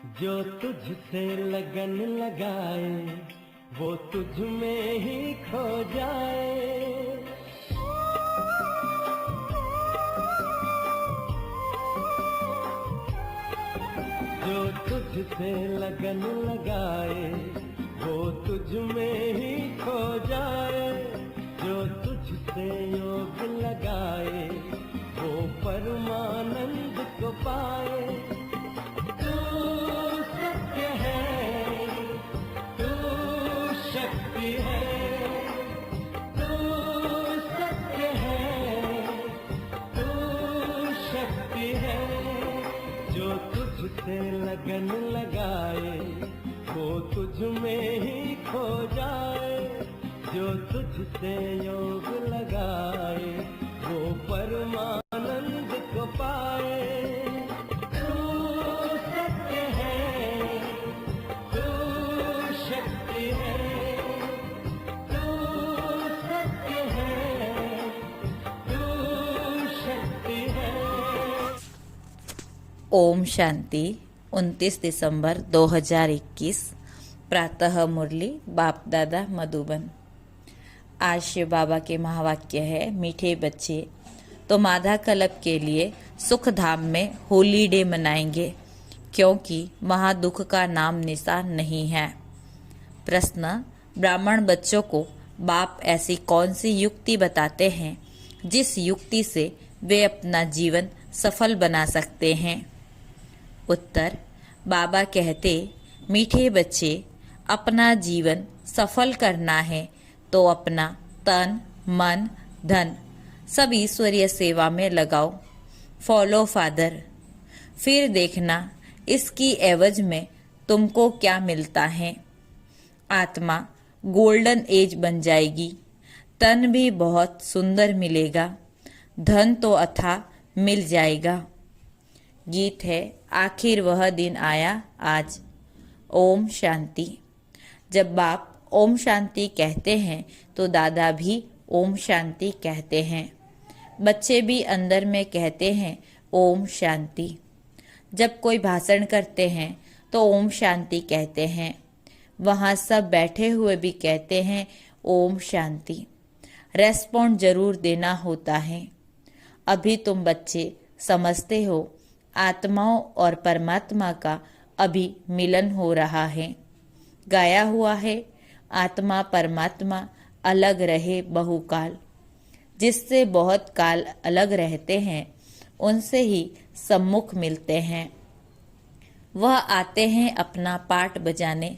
जो तुझसे लगन लगाए वो तुझ में ही खो जाए। जो तुझसे लगन लगाए वो तुझ में ही खो जाए। जो तुझसे योग लगाए वो परमानंद को पाए। तू सत्य है, तू शक्ति है, तू सत्य है, तू शक्ति है। जो तुझसे लगन लगाए वो तुझ में ही खो जाए। जो तुझसे योग लगाए वो परमानंद को पाए। तू सत्य है, तू शक्ति है, तू सत्य है, तू शक्ति है। ओम शांति। 29 दिसंबर 2021 प्रातः मुरली बाप दादा मधुबन। आज शिव बाबा के महावाक्य है, मीठे बच्चे तो माधा कल्प के लिए सुख धाम में होली डे मनाएंगे क्योंकि वहाँ दुख का नाम निशान नहीं है। प्रश्न, ब्राह्मण बच्चों को बाप ऐसी कौन सी युक्ति बताते हैं जिस युक्ति से वे अपना जीवन सफल बना सकते हैं? उत्तर, बाबा कहते, मीठे बच्चे अपना जीवन सफल करना है तो अपना तन मन धन सब ईश्वरीय सेवा में लगाओ। Follow father. फिर देखना इसकी एवज में तुमको क्या मिलता है। आत्मा गोल्डन एज बन जाएगी, तन भी बहुत सुंदर मिलेगा, धन तो अथाह मिल जाएगा। गीत है, आखिर वह दिन आया आज। ओम शांति। जब बाप ओम शांति कहते हैं तो दादा भी ओम शांति कहते हैं। बच्चे भी अंदर में कहते हैं ओम शांति। जब कोई भाषण करते हैं तो ओम शांति कहते हैं। वहाँ सब बैठे हुए भी कहते हैं ओम शांति। रेस्पॉन्ड जरूर देना होता है। अभी तुम बच्चे समझते हो आत्माओं और परमात्मा का अभी मिलन हो रहा है। गाया हुआ है, आत्मा परमात्मा अलग रहे बहुकाल। जिससे बहुत काल अलग रहते हैं उनसे ही सम्मुख मिलते हैं। वह आते हैं अपना पाठ बजाने।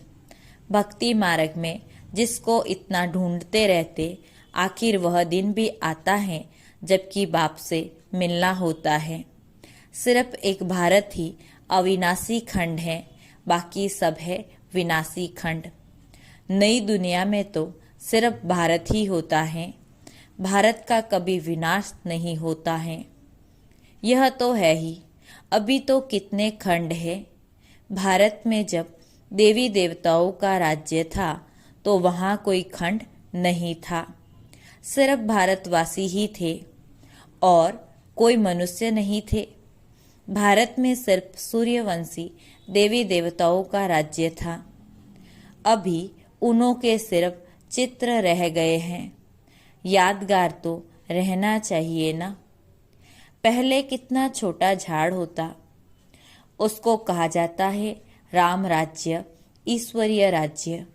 भक्ति मार्ग में जिसको इतना ढूंढते रहते, आखिर वह दिन भी आता है जबकि बाप से मिलना होता है। सिर्फ एक भारत ही अविनाशी खंड है, बाकी सब है विनाशी खंड। नई दुनिया में तो सिर्फ भारत ही होता है, भारत का कभी विनाश नहीं होता है। यह तो है ही। अभी तो कितने खंड है। भारत में जब देवी देवताओं का राज्य था तो वहाँ कोई खंड नहीं था, सिर्फ भारतवासी ही थे और कोई मनुष्य नहीं थे। भारत में सिर्फ सूर्यवंशी देवी देवताओं का राज्य था। अभी उन्हों के सिर्फ चित्र रह गए हैं। यादगार तो रहना चाहिए ना। पहले कितना छोटा झाड़ होता, उसको कहा जाता है राम राज्य, ईश्वरीय राज्य।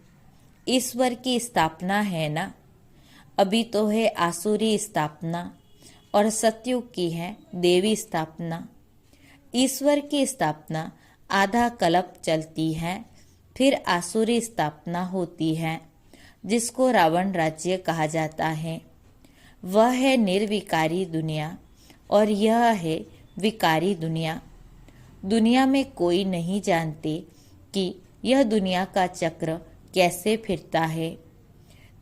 ईश्वर की स्थापना है ना। अभी तो है आसुरी स्थापना और सतयुग की है देवी स्थापना। ईश्वर की स्थापना आधा कल्प चलती है, फिर आसुरी स्थापना होती है जिसको रावण राज्य कहा जाता है। वह है निर्विकारी दुनिया और यह है विकारी दुनिया। दुनिया में कोई नहीं जानते कि यह दुनिया का चक्र कैसे फिरता है।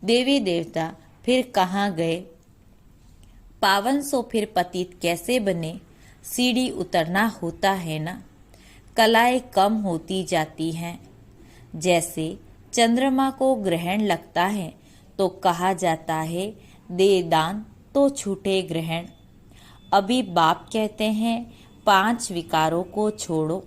देवी देवता फिर कहाँ गए, पावन सो फिर पतित कैसे बने। सीढ़ी उतरना होता है ना। कलाएं कम होती जाती हैं। जैसे चंद्रमा को ग्रहण लगता है तो कहा जाता है दे दान तो छूटे ग्रहण। अभी बाप कहते हैं 5 विकारों को छोड़ो।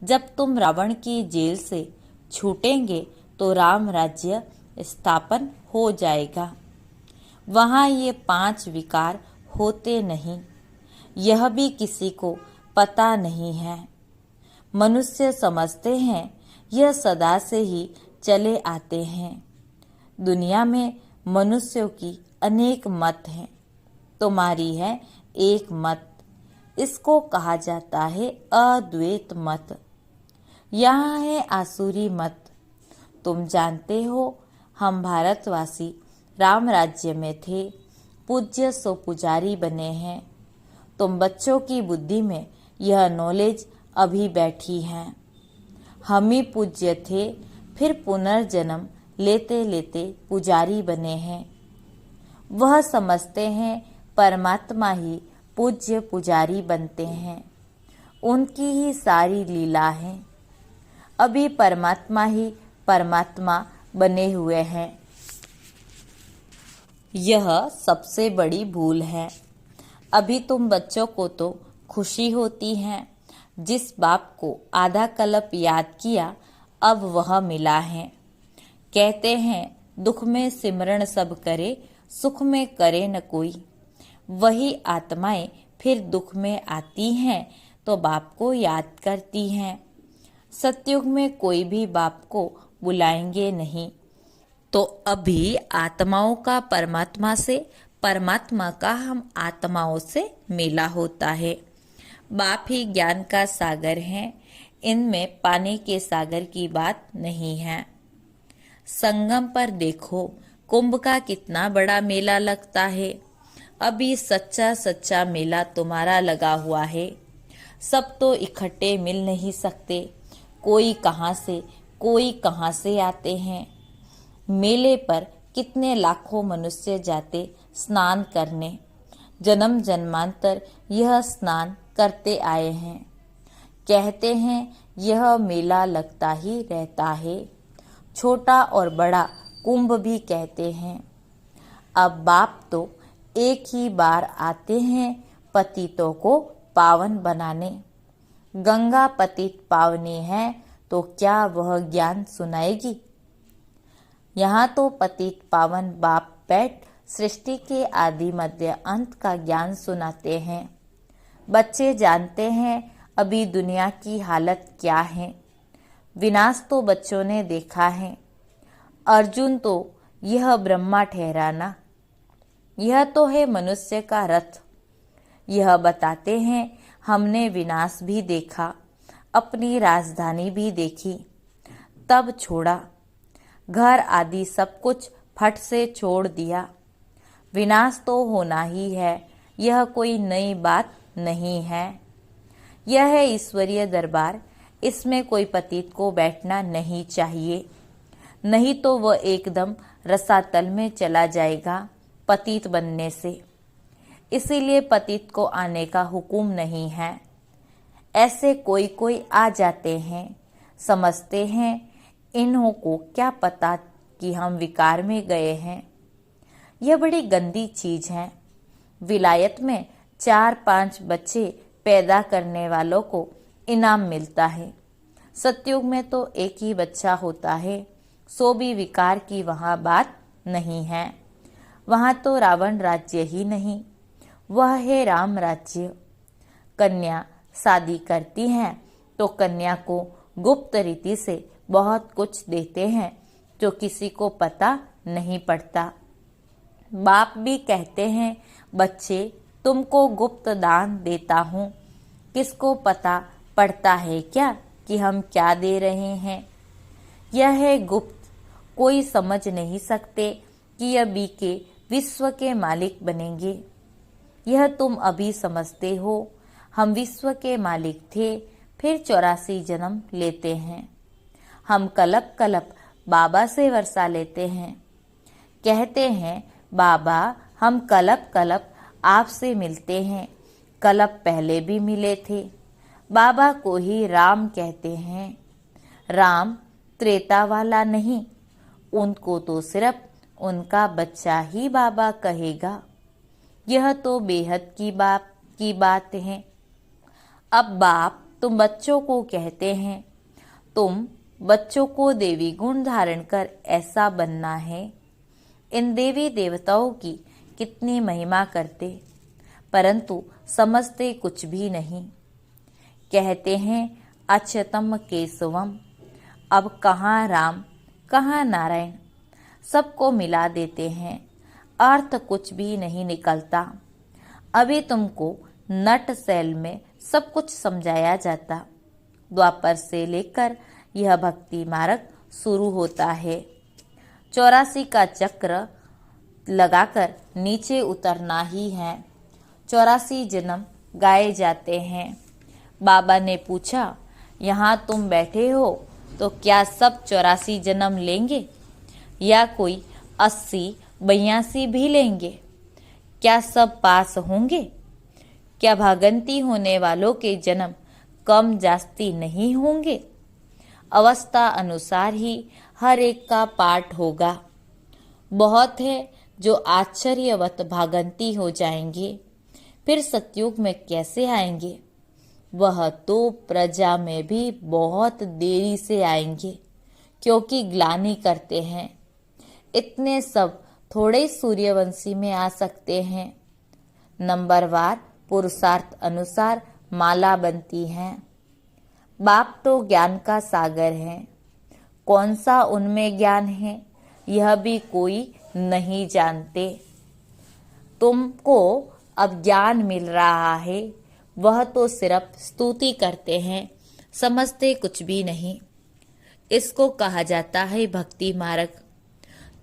जब तुम रावण की जेल से छूटेंगे तो राम राज्य स्थापन हो जाएगा। वहाँ ये 5 विकार होते नहीं, यह भी किसी को पता नहीं है। मनुष्य समझते हैं यह सदा से ही चले आते हैं। दुनिया में मनुष्यों की अनेक मत हैं, तुम्हारी है एक मत, इसको कहा जाता है अद्वैत मत। यहाँ है आसुरी मत। तुम जानते हो हम भारतवासी राम राज्य में थे, पूज्य सो पुजारी बने हैं। तुम बच्चों की बुद्धि में यह नॉलेज अभी बैठी है। हम ही पूज्य थे, फिर पुनर्जन्म लेते लेते पुजारी बने हैं। वह समझते हैं परमात्मा ही पूज्य पुजारी बनते हैं, उनकी ही सारी लीला है। अभी परमात्मा ही परमात्मा बने हुए हैं। यह सबसे बड़ी भूल है। अभी तुम बच्चों को तो खुशी होती है, जिस बाप को आधा कल्प याद किया अब वह मिला है। कहते हैं दुख में सिमरण सब करे, सुख में करे न कोई। वही आत्माएं फिर दुख में आती हैं तो बाप को याद करती हैं। सतयुग में कोई भी बाप को बुलाएंगे नहीं, तो अभी आत्माओं का परमात्मा से, परमात्मा का हम आत्माओं से मेला होता है। बाप ही ज्ञान का सागर है, इनमें पानी के सागर की बात नहीं है। संगम पर देखो कुंभ का कितना बड़ा मेला लगता है। अभी सच्चा सच्चा मेला तुम्हारा लगा हुआ है। सब तो इकट्ठे मिल नहीं सकते, कोई कहाँ से आते हैं। मेले पर कितने लाखों मनुष्य जाते स्नान करने, जन्म जन्मांतर यह स्नान करते आए हैं। कहते हैं यह मेला लगता ही रहता है। छोटा और बड़ा कुंभ भी कहते हैं। अब बाप तो एक ही बार आते हैं पतितों को पावन बनाने। गंगा पतित पावनी है तो क्या वह ज्ञान सुनाएगी? यहाँ तो पतित पावन बाप बैठ सृष्टि के आदि मध्य अंत का ज्ञान सुनाते हैं। बच्चे जानते हैं अभी दुनिया की हालत क्या है। विनाश तो बच्चों ने देखा है। अर्जुन तो यह ब्रह्मा ठहराना, यह तो है मनुष्य का रथ। यह बताते हैं हमने विनाश भी देखा, अपनी राजधानी भी देखी, तब छोड़ा। घर आदि सब कुछ फट से छोड़ दिया। विनाश तो होना ही है, यह कोई नई बात नहीं है। यह है ईश्वरीय दरबार, इसमें कोई पतित को बैठना नहीं चाहिए, नहीं तो वह एकदम रसातल में चला जाएगा पतित बनने से। इसीलिए पतित को आने का हुक्म नहीं है। ऐसे कोई कोई आ जाते हैं, समझते हैं इन्हों को क्या पता कि हम विकार में गए हैं। यह बड़ी गंदी चीज है। विलायत में 4-5 बच्चे पैदा करने वालों को इनाम मिलता है। सतयुग में तो एक ही बच्चा होता है, सो भी विकार की वहाँ बात नहीं है। वहाँ तो रावण राज्य ही नहीं, वह है राम राज्य। कन्या शादी करती हैं तो कन्या को गुप्त रीति से बहुत कुछ देते हैं जो किसी को पता नहीं पड़ता। बाप भी कहते हैं बच्चे तुमको गुप्त दान देता हूँ, किसको पता पड़ता है क्या कि हम क्या दे रहे हैं। यह है गुप्त, कोई समझ नहीं सकते कि यह बीके विश्व के मालिक बनेंगे। यह तुम अभी समझते हो। हम विश्व के मालिक थे, फिर 84 जन्म लेते हैं। हम कलप कलप बाबा से वर्षा लेते हैं। कहते हैं बाबा हम कलप कलप आपसे मिलते हैं, कलप पहले भी मिले थे। बाबा को ही राम कहते हैं। राम त्रेता वाला नहीं, उनको तो सिर्फ उनका बच्चा ही बाबा कहेगा। यह तो बेहद की बात है। अब बाप तुम बच्चों को कहते हैं, तुम बच्चों को देवी गुण धारण कर ऐसा बनना है। इन देवी देवताओं की कितनी महिमा करते, परंतु समझते कुछ भी नहीं। कहते हैं अच्युतम केशवम, अब कहाँ राम कहाँ नारायण, सबको मिला देते हैं, अर्थ कुछ भी नहीं निकलता। अभी तुमको नट सेल में सब कुछ समझाया जाता। द्वापर से लेकर यह भक्ति मार्ग शुरू होता है। 84 का चक्र लगाकर नीचे उतरना ही है। 84 जन्म गाए जाते हैं। बाबा ने पूछा, यहाँ तुम बैठे हो तो क्या सब 84 जन्म लेंगे या कोई 80 82 भी लेंगे? क्या सब पास होंगे? क्या भागंती होने वालों के जन्म कम जास्ती नहीं होंगे? अवस्था अनुसार ही हर एक का पाठ होगा। बहुत है जो आश्चर्यवत भागंती हो जाएंगे, फिर सतयुग में कैसे आएंगे? वह तो प्रजा में भी बहुत देरी से आएंगे, क्योंकि ग्लानि करते हैं। इतने सब थोड़े सूर्यवंशी में आ सकते हैं। नंबरवार पुरुषार्थ अनुसार माला बनती हैं। बाप तो ज्ञान का सागर है, कौन सा उनमें ज्ञान है यह भी कोई नहीं जानते। तुमको अब ज्ञान मिल रहा है, वह तो सिर्फ स्तुति करते हैं, समझते कुछ भी नहीं। इसको कहा जाता है भक्ति मार्ग।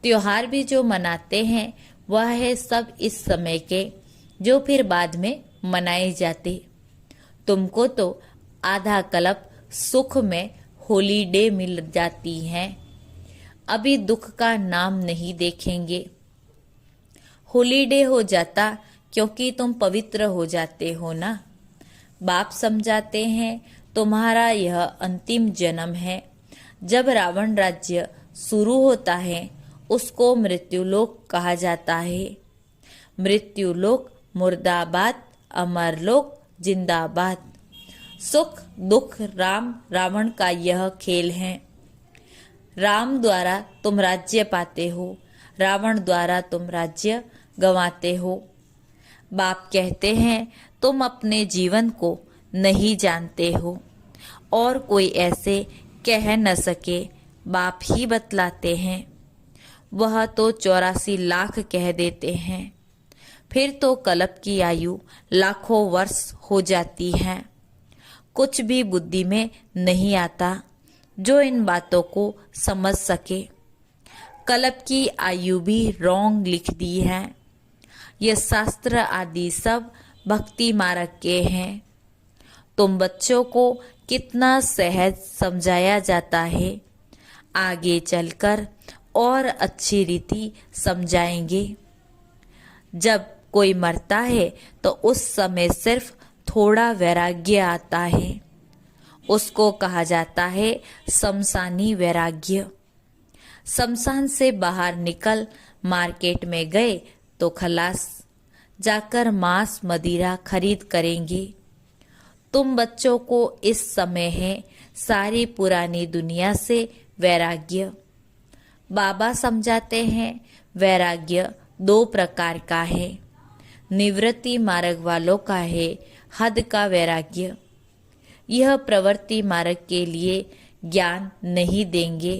त्योहार भी जो मनाते हैं वह है सब इस समय के, जो फिर बाद में मनाए जाते। तुमको तो आधा कल्प सुख में हॉलीडे मिल जाती हैं, अभी दुख का नाम नहीं देखेंगे। हॉलीडे हो जाता क्योंकि तुम पवित्र हो जाते हो ना। बाप समझाते हैं तुम्हारा यह अंतिम जन्म है। जब रावण राज्य शुरू होता है उसको मृत्युलोक कहा जाता है। मृत्युलोक मुर्दाबाद, अमरलोक जिंदाबाद। सुख दुख राम रावण का यह खेल है। राम द्वारा तुम राज्य पाते हो, रावण द्वारा तुम राज्य गंवाते हो। बाप कहते हैं तुम अपने जीवन को नहीं जानते हो और कोई ऐसे कह न सके, बाप ही बतलाते हैं। वह तो 84 लाख कह देते हैं, फिर तो कल्प की आयु लाखों वर्ष हो जाती है। कुछ भी बुद्धि में नहीं आता जो इन बातों को समझ सके। कल्प की आयु भी रॉन्ग लिख दी है। ये शास्त्र आदि सब भक्ति मार्ग के हैं। तुम बच्चों को कितना सहज समझाया जाता है, आगे चलकर और अच्छी रीति समझाएंगे। जब कोई मरता है तो उस समय सिर्फ थोड़ा वैराग्य आता है, उसको कहा जाता है शमशानी वैराग्य। शमशान से बाहर निकल मार्केट में गए तो खलास, जाकर मांस मदिरा खरीद करेंगे। तुम बच्चों को इस समय है सारी पुरानी दुनिया से वैराग्य। बाबा समझाते हैं वैराग्य 2 प्रकार का है। निवृत्ति मार्ग वालों का है हद का वैराग्य। यह प्रवृत्ति मार्ग के लिए ज्ञान नहीं देंगे।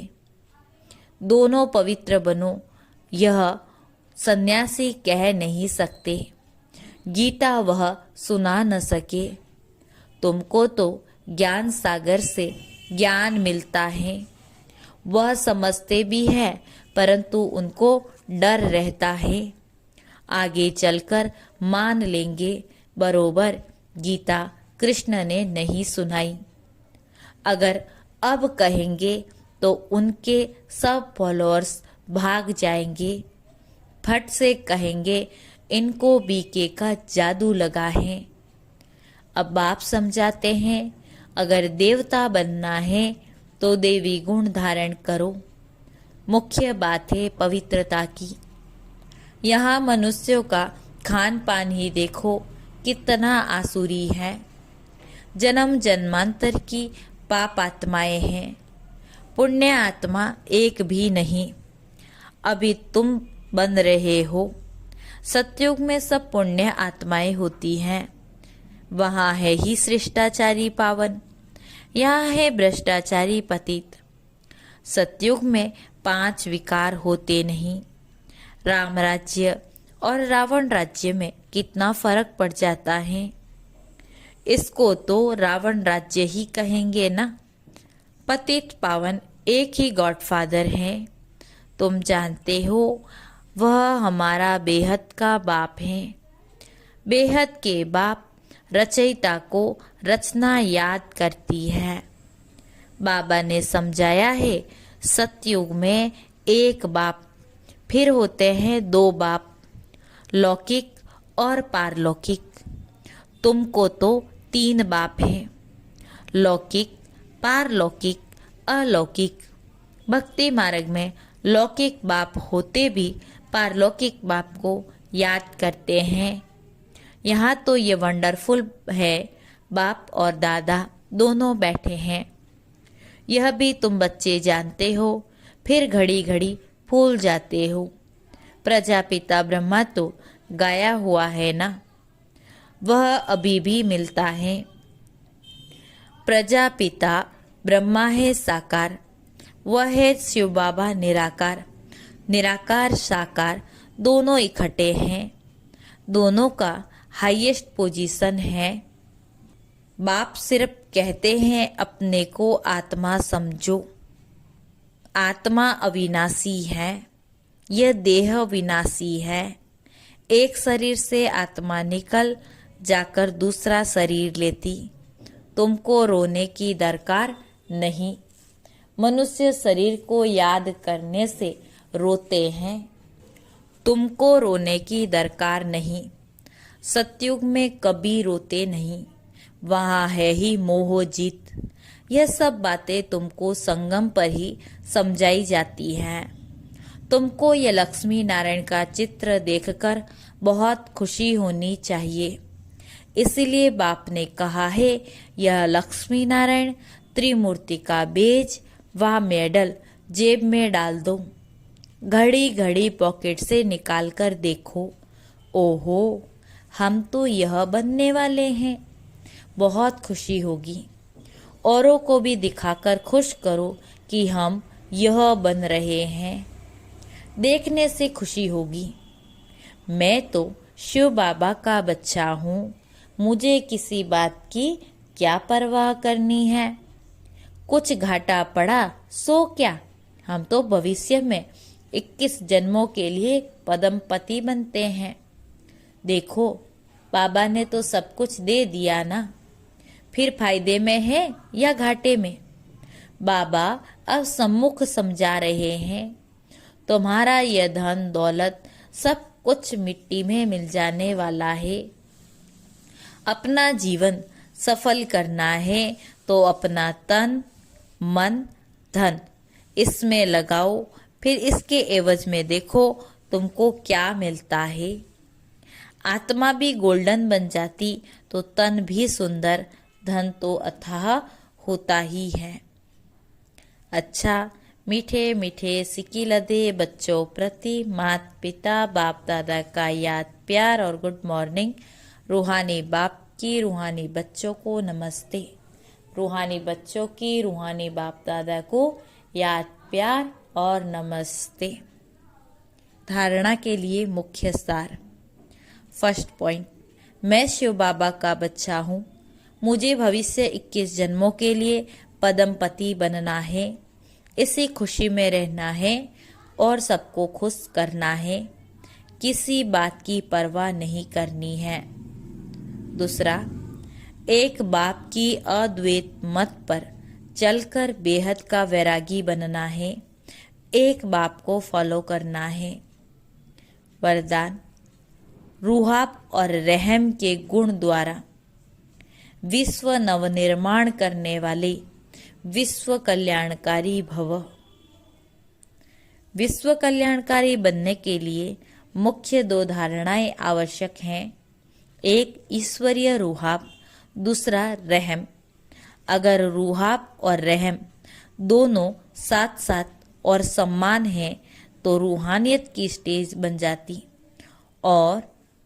दोनों पवित्र बनो यह सन्यासी कह नहीं सकते, गीता वह सुना न सके। तुमको तो ज्ञान सागर से ज्ञान मिलता है, वह समझते भी है परंतु उनको डर रहता है। आगे चलकर मान लेंगे बरोबर गीता कृष्ण ने नहीं सुनाई। अगर अब कहेंगे तो उनके सब फॉलोअर्स भाग जाएंगे। फट से कहेंगे इनको बीके का जादू लगा है। अब बाप समझाते हैं अगर देवता बनना है तो देवी गुण धारण करो। मुख्य बात है पवित्रता की। यहाँ मनुष्यों का खान पान ही देखो कितना आसुरी है। जन्म जन्मांतर की पाप आत्माएं हैं, पुण्य आत्मा एक भी नहीं। अभी तुम बन रहे हो। सतयुग में सब पुण्य आत्माएं होती हैं। वहाँ है ही शिष्टाचारी पावन, यहाँ है भ्रष्टाचारी पतित। सतयुग में 5 विकार होते नहीं। राम राज्य और रावण राज्य में कितना फर्क पड़ जाता है। इसको तो रावण राज्य ही कहेंगे ना। पतित पावन एक ही गॉडफादर है। तुम जानते हो वह हमारा बेहद का बाप है। बेहद के बाप रचयिता को रचना याद करती है। बाबा ने समझाया है सतयुग में एक बाप, फिर होते हैं 2 बाप, लौकिक और पारलौकिक। तुमको तो 3 बाप हैं, लौकिक, पारलौकिक, अलौकिक। भक्ति मार्ग में लौकिक बाप होते भी पारलौकिक बाप को याद करते हैं। यहाँ तो ये वंडरफुल है, बाप और दादा दोनों बैठे हैं। यह भी तुम बच्चे जानते हो, फिर घड़ी घड़ी भूल जाते हो। प्रजापिता ब्रह्मा तो गाया हुआ है ना, वह अभी भी मिलता है। प्रजापिता ब्रह्मा है साकार, वह है शिव बाबा निराकार। निराकार साकार दोनों इकट्ठे हैं, दोनों का हाईएस्ट पोजीशन है। बाप सिर्फ कहते हैं अपने को आत्मा समझो। आत्मा अविनाशी है, यह देह विनाशी है। एक शरीर से आत्मा निकल जाकर दूसरा शरीर लेती। तुमको रोने की दरकार नहीं। मनुष्य शरीर को याद करने से रोते हैं, तुमको रोने की दरकार नहीं। सतयुग में कभी रोते नहीं, वहाँ है ही मोह जीत। यह सब बातें तुमको संगम पर ही समझाई जाती हैं। तुमको यह लक्ष्मी नारायण का चित्र देखकर बहुत खुशी होनी चाहिए। इसीलिए बाप ने कहा है यह लक्ष्मी नारायण त्रिमूर्ति का बेज व मेडल जेब में डाल दो। घड़ी घड़ी पॉकेट से निकाल कर देखो, ओहो हम तो यह बनने वाले हैं। बहुत खुशी होगी। औरों को भी दिखाकर खुश करो कि हम यह बन रहे हैं। देखने से खुशी होगी। मैं तो शिव बाबा का बच्चा हूँ, मुझे किसी बात की क्या परवाह करनी है। कुछ घाटा पड़ा सो क्या, हम तो भविष्य में 21 जन्मों के लिए पद्मपति बनते हैं। देखो बाबा ने तो सब कुछ दे दिया ना, फिर फायदे में है या घाटे में। बाबा अब सम्मुख समझा रहे हैं, तुम्हारा यह धन दौलत सब कुछ मिट्टी में मिल जाने वाला है। अपना जीवन सफल करना है तो अपना तन मन धन इसमें लगाओ, फिर इसके एवज में देखो तुमको क्या मिलता है। आत्मा भी गोल्डन बन जाती तो तन भी सुंदर, धन तो अथाह होता ही है। अच्छा मीठे मीठे सिक्की लदे बच्चों प्रति माता पिता बाप दादा का याद प्यार और गुड मॉर्निंग। रूहानी बाप की रूहानी बच्चों को नमस्ते। रूहानी बच्चों की रूहानी बाप दादा को याद प्यार और नमस्ते। धारणा के लिए मुख्य सार। फर्स्ट पॉइंट, मैं शिव बाबा का बच्चा हूँ। मुझे भविष्य 21 जन्मों के लिए पद्मपति बनना है। इसी खुशी में रहना है और सबको खुश करना है। किसी बात की परवाह नहीं करनी है। दूसरा, एक बाप की अद्वैत मत पर चलकर बेहद का वैरागी बनना है। एक बाप को फॉलो करना है। वरदान, रूहाब और रहम के गुण द्वारा विश्व नवनिर्माण करने वाले विश्व कल्याणकारी भव। विश्व कल्याणकारी बनने के लिए मुख्य 2 धारणाएं आवश्यक हैं। एक ईश्वरीय रूहाब, दूसरा रहम। अगर रूहाब और रहम दोनों साथ साथ और समान है तो रूहानियत की स्टेज बन जाती। और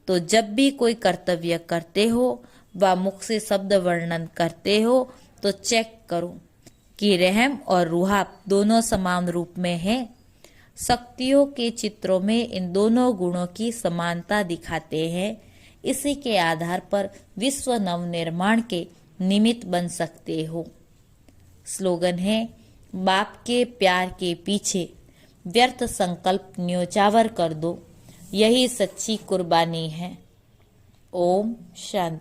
तो जब भी कोई कर्तव्य करते हो व मुख से शब्द वर्णन करते हो तो चेक करो कि रहम और रूहाब दोनों समान रूप में है। शक्तियों के चित्रों में इन दोनों गुणों की समानता दिखाते हैं। इसी के आधार पर विश्व नवनिर्माण के निमित्त बन सकते हो। स्लोगन है, बाप के प्यार के पीछे व्यर्थ संकल्प न्योछावर कर दो, यही सच्ची कुर्बानी है। ओम शांति।